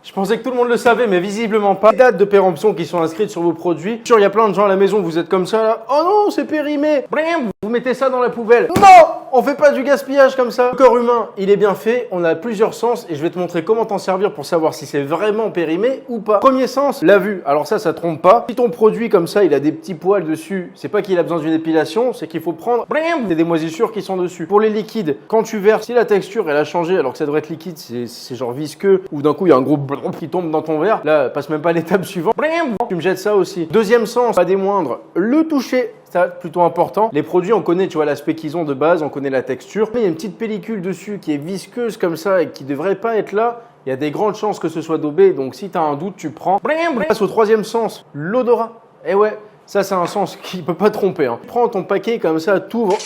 Je pensais que tout le monde le savait, mais visiblement pas. Les dates de péremption qui sont inscrites sur vos produits. Sûr, il y a plein de gens à la maison, vous êtes comme ça là. Oh non, c'est périmé. Brim, vous mettez ça dans la poubelle. Non, on fait pas du gaspillage comme ça. Le corps humain, il est bien fait. On a plusieurs sens et je vais te montrer comment t'en servir pour savoir si c'est vraiment périmé ou pas. Premier sens, la vue. Alors ça trompe pas. Si ton produit comme ça, il a des petits poils dessus, c'est pas qu'il a besoin d'une épilation, c'est qu'il faut prendre des moisissures qui sont dessus. Pour les liquides, quand tu verses, si la texture elle a changé alors que ça devrait être liquide, c'est genre visqueux ou d'un coup il y a un gros qui tombe dans ton verre, là passe même pas à l'étape suivante. Tu me jettes ça aussi. Deuxième sens, pas des moindres, le toucher. Ça, plutôt important. Les produits, on connaît, tu vois, l'aspect qu'ils ont de base, on connaît la texture. Mais il y a une petite pellicule dessus qui est visqueuse comme ça et qui devrait pas être là. Il y a des grandes chances que ce soit daubé. Donc, si tu as un doute, tu prends. On passe au troisième sens, l'odorat. Et ouais, ça, c'est un sens qui peut pas tromper. Hein. Prends ton paquet comme ça, t'ouvres.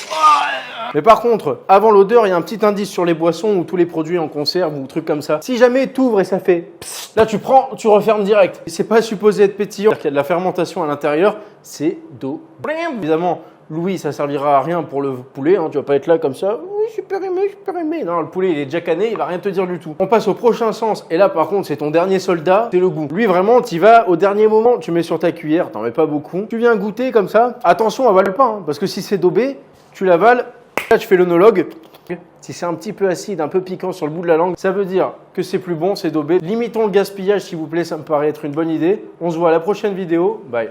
Mais par contre, avant l'odeur, il y a un petit indice sur les boissons ou tous les produits en conserve ou trucs comme ça. Si jamais tu ouvres et ça fait psst, là tu prends, tu refermes direct. C'est pas supposé être pétillant, c'est-à-dire qu'il y a de la fermentation à l'intérieur, c'est d'eau. Évidemment, Louis, ça servira à rien pour le poulet, hein. Tu vas pas être là comme ça. Oui, je suis périmé. Non, le poulet, il est déjà cané, il va rien te dire du tout. On passe au prochain sens. Et là, par contre, c'est ton dernier soldat, c'est le goût. Lui, vraiment, tu vas au dernier moment, tu mets sur ta cuillère, t'en mets pas beaucoup. Tu viens goûter comme ça. Attention, avale pas, hein, parce que si c'est daubé, tu l'avales. Là, tu fais l'onologue. Si c'est un petit peu acide, un peu piquant sur le bout de la langue, ça veut dire que c'est plus bon, c'est daubé. Limitons le gaspillage, s'il vous plaît, ça me paraît être une bonne idée. On se voit à la prochaine vidéo. Bye.